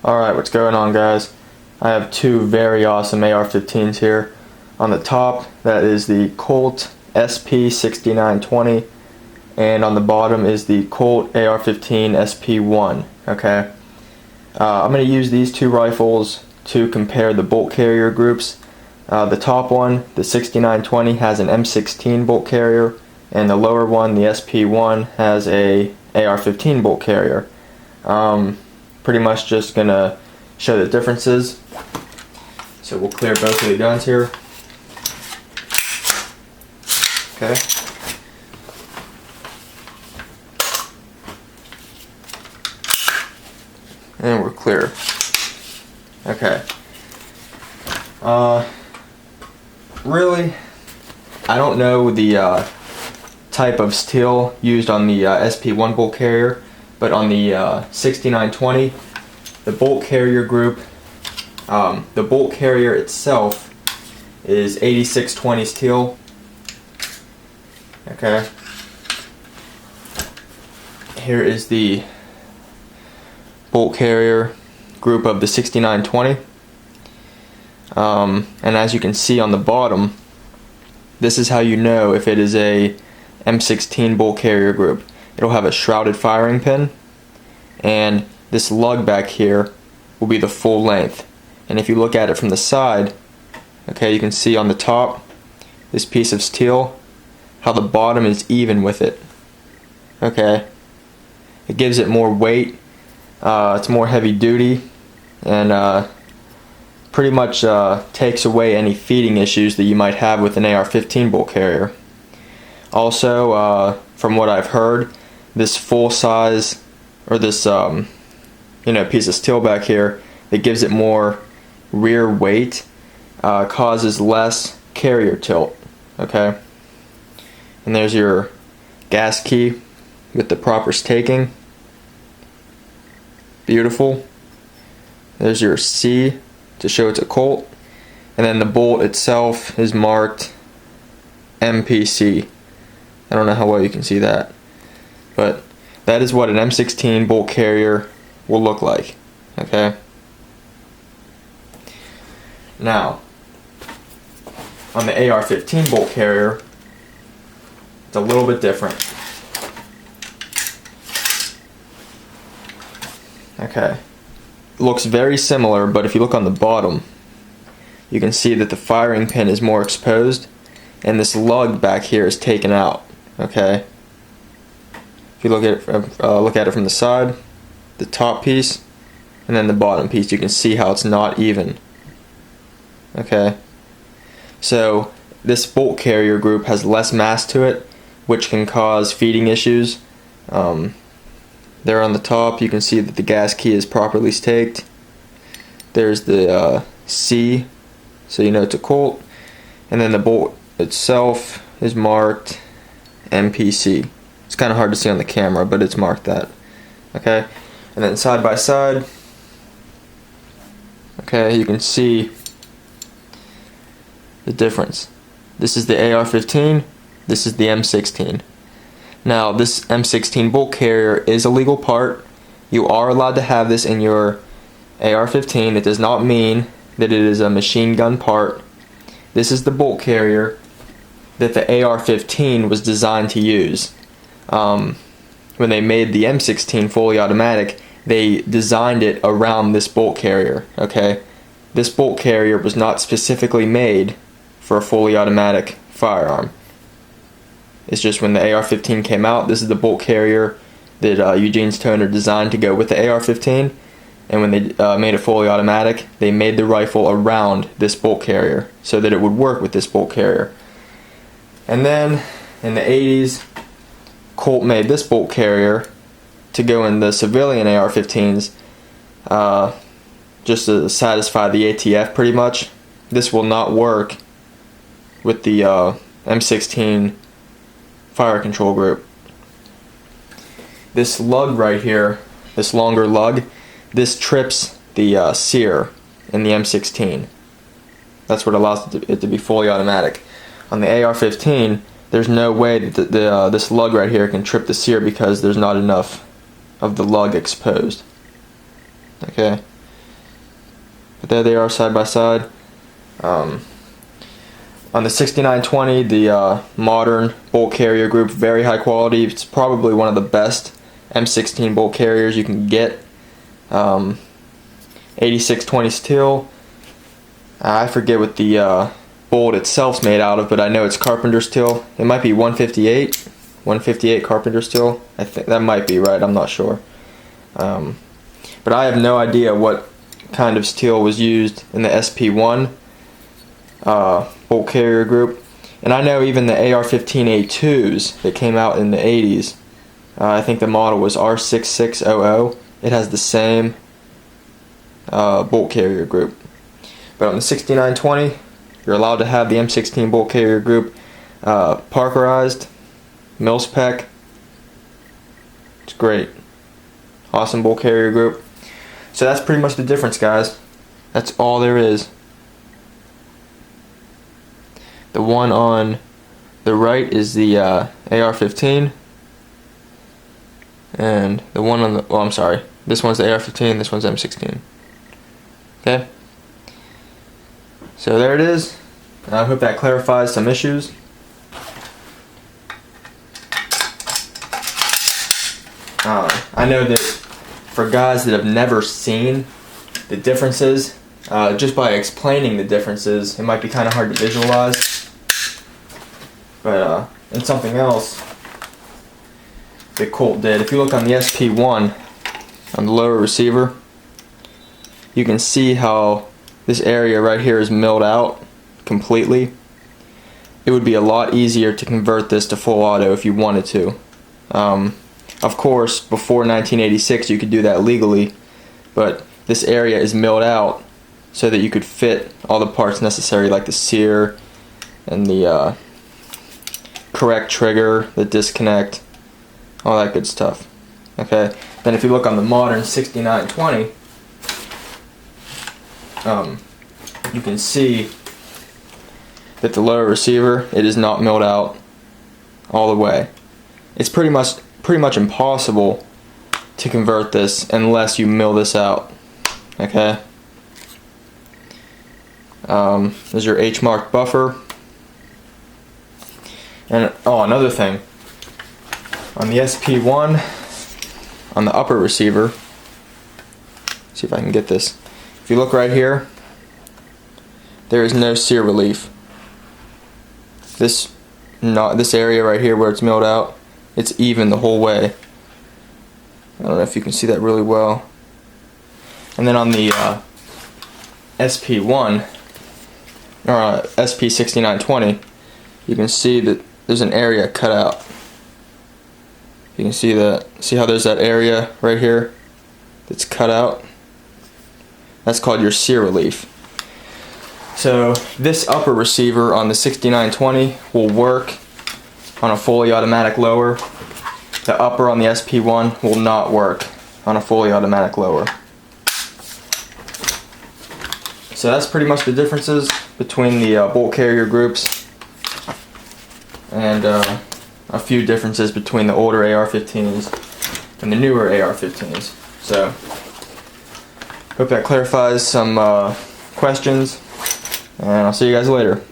Alright, what's going on, guys? I have two very awesome AR-15s here. On the top, that is the Colt SP6920, and on the bottom is the Colt AR-15 SP1. Okay, I'm going to use these two rifles to compare the bolt carrier groups. The top one, the 6920, has an M16 bolt carrier, and the lower one, the SP1, has a AR-15 bolt carrier. Pretty much just gonna show the differences. So we'll clear both of the guns here. Okay. And we're clear. Okay. Really, I don't know the type of steel used on the SP1 bolt carrier, but on the 6920, the bolt carrier group, the bolt carrier itself is 8620 steel. Okay. Here is the bolt carrier group of the 6920. And as you can see on the bottom, this is how you know if it is a M16 bolt carrier group. It'll have a shrouded firing pin, and this lug back here will be the full length. And if you look at it from the side, okay, you can see on the top, this piece of steel, how the bottom is even with it. Okay, it gives it more weight, it's more heavy duty, and pretty much takes away any feeding issues that you might have with an AR-15 bolt carrier. Also, from what I've heard, this full size, or this piece of steel back here that gives it more rear weight, causes less carrier tilt. Okay, and there's your gas key with the proper staking. Beautiful. There's your C to show it's a Colt, and then the bolt itself is marked MPC. I don't know how well you can see that, but that is what an M16 bolt carrier will look like. Okay. Now, on the AR-15 bolt carrier, it's a little bit different. Okay. It looks very similar, but if you look on the bottom, you can see that the firing pin is more exposed, and this lug back here is taken out. Okay. If you look at it from the side, the top piece, and then the bottom piece, you can see how it's not even. Okay. So this bolt carrier group has less mass to it, which can cause feeding issues. There on the top, you can see that the gas key is properly staked. There's the C, so you know it's a Colt, and then the bolt itself is marked MPC. It's kind of hard to see on the camera, but it's marked that. Okay, and then side by side, okay, you can see the difference. This is the AR-15, this is the M16. Now, this M16 bolt carrier is a legal part. You are allowed to have this in your AR-15. It does not mean that it is a machine gun part. This is the bolt carrier that the AR-15 was designed to use. When they made the M16 fully automatic, they designed it around this bolt carrier. Okay, this bolt carrier was not specifically made for a fully automatic firearm. It's just when the AR-15 came out, this is the bolt carrier that Eugene's toner designed to go with the AR-15, and when they made it fully automatic, they made the rifle around this bolt carrier so that it would work with this bolt carrier. And then in the 80s, Colt made this bolt carrier to go in the civilian AR-15s, just to satisfy the ATF pretty much. This will not work with the M16 fire control group. This lug right here, this longer lug, this trips the sear in the M16. That's what allows it to be fully automatic. On the AR-15, there's no way that this lug right here can trip the sear because there's not enough of the lug exposed. Okay, There they are side by side. On the 6920, the modern bolt carrier group, very high quality. It's probably one of the best M16 bolt carriers you can get. 8620 steel. I forget what the bolt itself's made out of, but I know it's carpenter steel. It might be 158 carpenter steel. I think that might be right. I'm not sure. But I have no idea what kind of steel was used in the SP1 bolt carrier group. And I know even the AR-15A2s that came out in the 80s, I think the model was R6600. It has the same bolt carrier group. But on the 6920, you're allowed to have the M16 bolt carrier group Parkerized, mil-spec. It's great. Awesome bolt carrier group. So that's pretty much the difference, guys. That's all there is. The one on the right is the AR-15, and the one on the, oh, I'm sorry, this one's the AR-15, this one's M16. Okay? So there it is. I hope that clarifies some issues. I know that for guys that have never seen the differences, just by explaining the differences, it might be kind of hard to visualize. But and something else that Colt did, if you look on the SP1, on the lower receiver, you can see how this area right here is milled out completely. It would be a lot easier to convert this to full auto if you wanted to. Of course, before 1986 you could do that legally, but this area is milled out so that you could fit all the parts necessary, like the sear and the correct trigger, the disconnect, all that good stuff. Okay, then if you look on the modern 6920, you can see that the lower receiver, it is not milled out all the way. It's pretty much impossible to convert this unless you mill this out. Okay. There's your H-mark buffer. And oh, another thing. On the SP1, on the upper receiver, see if I can get this. If you look right here, there is no sear relief. This area right here where it's milled out, it's even the whole way. I don't know if you can see that really well. And then on the SP1 or SP6920, you can see that there's an area cut out. You can see that. See how there's that area right here that's cut out? That's called your sear relief. So this upper receiver on the 6920 will work on a fully automatic lower. The upper on the SP1 will not work on a fully automatic lower. So that's pretty much the differences between the bolt carrier groups, and a few differences between the older AR-15s and the newer AR-15s. So hope that clarifies some questions, and I'll see you guys later.